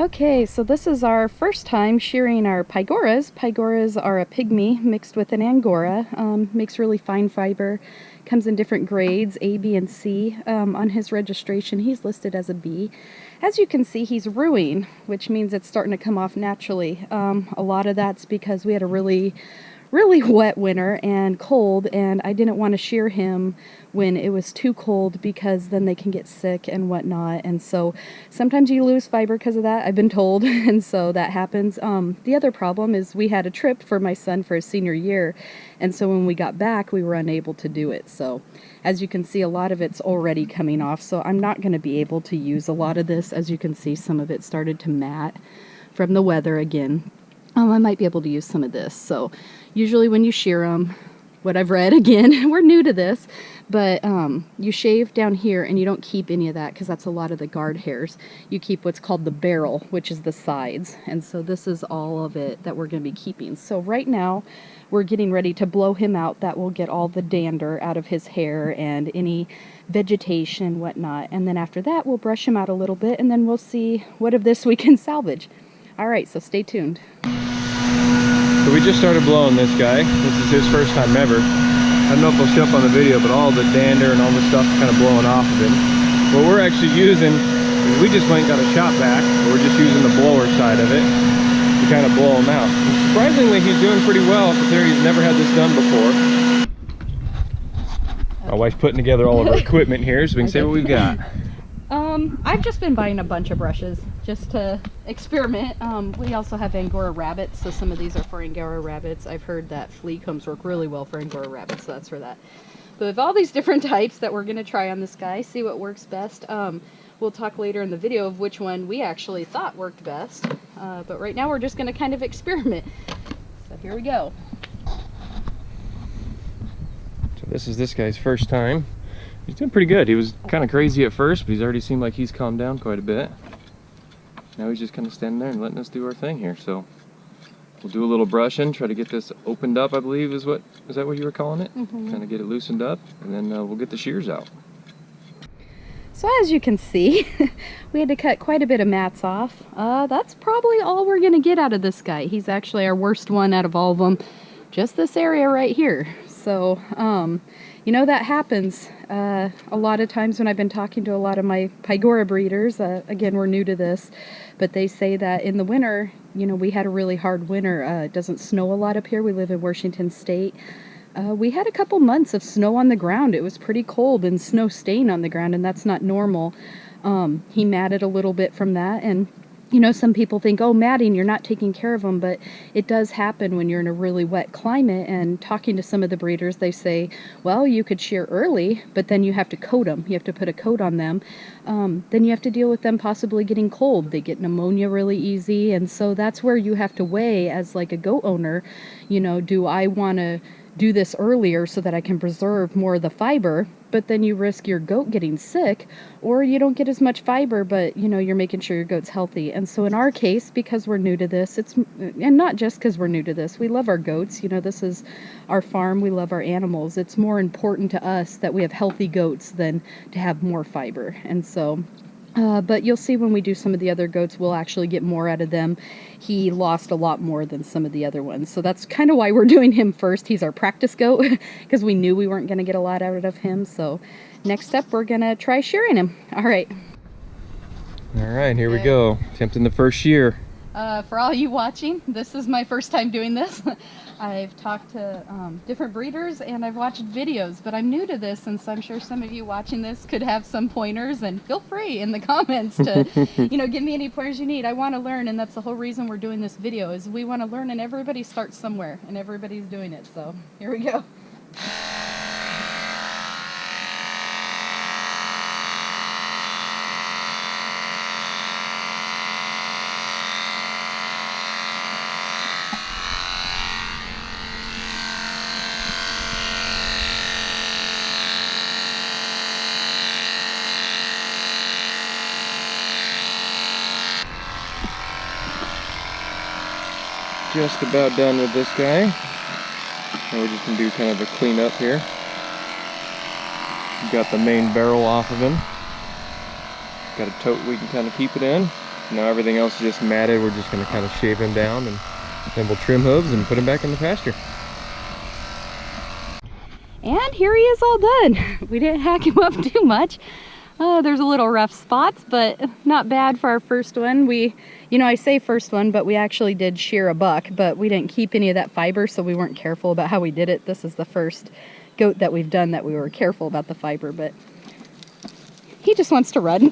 Okay, so this is our first time shearing our Pygoras. Pygoras are a pygmy mixed with an Angora. Makes really fine fiber. Comes in different grades, A, B, and C. On his registration, he's listed as a B. As you can see, he's ruing, which means it's starting to come off naturally. A lot of that's because we had a really wet winter and cold, and I didn't want to shear him when it was too cold because then they can get sick and whatnot. And so sometimes you lose fiber because of that, I've been told, and so that happens. The other problem is we had a trip for my son for his senior year, and so when we got back we were unable to do it. So as you can see, a lot of it's already coming off, so I'm not going to be able to use a lot of this. As you can see, some of it started to mat from the weather again. I might be able to use some of this. So usually when you shear them, what I've read, again, we're new to this, but you shave down here and you don't keep any of that because that's a lot of the guard hairs. You keep what's called the barrel, which is the sides. And so this is all of it that we're going to be keeping. So right now we're getting ready to blow him out. That will get all the dander out of his hair and any vegetation and whatnot. And then after that, we'll brush him out a little bit and then we'll see what of this we can salvage. All right, so stay tuned. So we just started blowing this guy. This is his first time ever. I don't know if it'll show up on the video, but all the dander and all the stuff kind of blowing off of him. What we're actually using is we just went and got a shop vac. We're just using the blower side of it to kind of blow him out. And surprisingly, he's doing pretty well considering he's never had this done before. My wife's putting together all of our equipment here so we can say what we've got. I've just been buying a bunch of brushes just to experiment. We also have Angora rabbits, so some of these are for Angora rabbits. I've heard that flea combs work really well for Angora rabbits, so that's for that. But with all these different types that we're going to try on this guy, see what works best. We'll talk later in the video of which one we actually thought worked best. But right now we're just going to kind of experiment. So here we go. So this is this guy's first time. He's doing pretty good. He was kind of crazy at first, but he's already seemed like he's calmed down quite a bit. Now he's just kind of standing there and letting us do our thing here. So we'll do a little brushing, try to get this opened up, I believe is that what you were calling it? Mm-hmm. Kind of get it loosened up, and then we'll get the shears out. So as you can see, we had to cut quite a bit of mats off. That's probably all we're going to get out of this guy. He's actually our worst one out of all of them. Just this area right here. So, you know, that happens a lot of times when I've been talking to a lot of my Pygora breeders. Again, we're new to this, but they say that in the winter, you know, we had a really hard winter. It doesn't snow a lot up here. We live in Washington State. We had a couple months of snow on the ground. It was pretty cold and snow stain on the ground, and that's not normal. He matted a little bit from that, and you know, some people think, oh, matting, you're not taking care of them, but it does happen when you're in a really wet climate. And talking to some of the breeders, they say, well, you could shear early, but then you have to coat them. You have to put a coat on them. Then you have to deal with them possibly getting cold. They get pneumonia really easy. And so that's where you have to weigh as like a goat owner, you know, do I want to do this earlier so that I can preserve more of the fiber, but then you risk your goat getting sick, or you don't get as much fiber, but you know, you're making sure your goat's healthy. And so in our case, because we're new to this, and not just because we're new to this, we love our goats, you know, this is our farm, we love our animals. It's more important to us that we have healthy goats than to have more fiber. And so but you'll see when we do some of the other goats, we'll actually get more out of them. He lost a lot more than some of the other ones. So that's kind of why we're doing him first. He's our practice goat because we knew we weren't going to get a lot out of him. So next up, we're going to try shearing him. All right. All right, here we go. Attempting the first shear. For all you watching, this is my first time doing this. I've talked to different breeders and I've watched videos, but I'm new to this, and so I'm sure some of you watching this could have some pointers, and feel free in the comments to you know, give me any pointers you need. I want to learn, and that's the whole reason we're doing this video, is we want to learn, and everybody starts somewhere and everybody's doing it. So here we go. Just about done with this guy. Now we're just going to do kind of a cleanup here. We've got the main barrel off of him. Got a tote we can kind of keep it in. Now everything else is just matted. We're just going to kind of shave him down, and then we'll trim hooves and put him back in the pasture. And here he is all done. We didn't hack him up too much. There's a little rough spots, but not bad for our first one. I say first one, but we actually did shear a buck, but we didn't keep any of that fiber, so we weren't careful about how we did it. This is the first goat that we've done that we were careful about the fiber, but he just wants to run.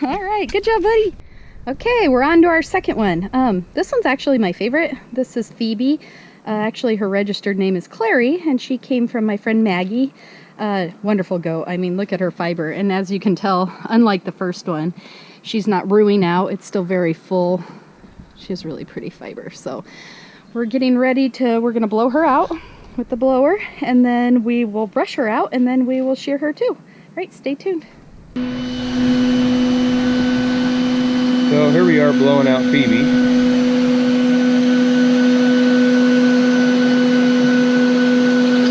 All right, good job, buddy. Okay, we're on to our second one. This one's actually my favorite. This is Phoebe. Actually, her registered name is Clary, and she came from my friend Maggie. Wonderful goat. I mean, look at her fiber. And as you can tell, unlike the first one, she's not ruining out. It's still very full. She has really pretty fiber. So we're getting ready we're going to blow her out with the blower, and then we will brush her out, and then we will shear her too. All right, stay tuned. So here we are blowing out Phoebe.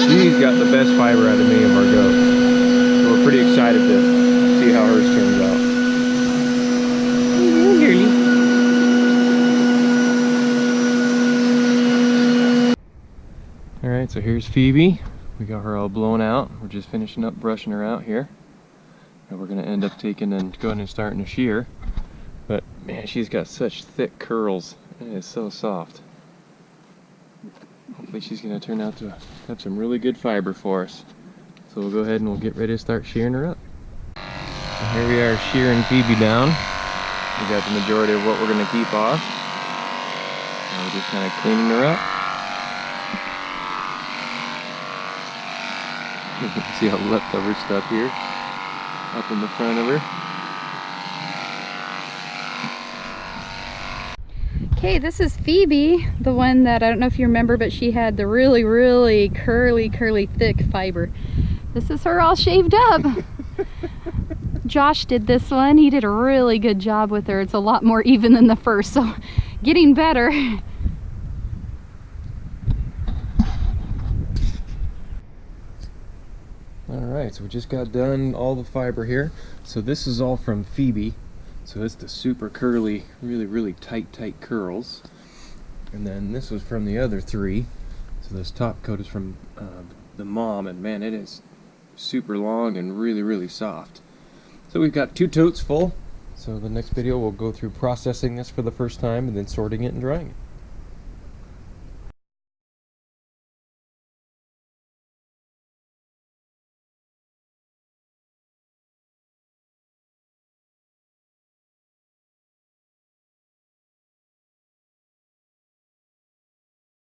She's got the best fiber out of any of our goats. So we're pretty excited to see how hers turns out. Alright, so here's Phoebe. We got her all blown out. We're just finishing up brushing her out here. And we're going to end up taking and going and starting to shear. But man, she's got such thick curls. It is so soft. Hopefully she's going to turn out to have some really good fiber for us. So we'll go ahead and we'll get ready to start shearing her up. And here we are shearing Phoebe down. We got the majority of what we're going to keep off. Now we're just kind of cleaning her up. You can see all the leftover stuff here up in the front of her. Okay, this is Phoebe, the one that, I don't know if you remember, but she had the really, really curly, thick fiber. This is her all shaved up. Josh did this one. He did a really good job with her. It's a lot more even than the first, so getting better. Alright, so we just got done all the fiber here. So this is all from Phoebe. So it's the super curly, really tight curls. And then this was from the other three. So this top coat is from the mom, and man, it is super long and really soft. So we've got 2 totes full. So the next video we'll go through processing this for the first time and then sorting it and drying it.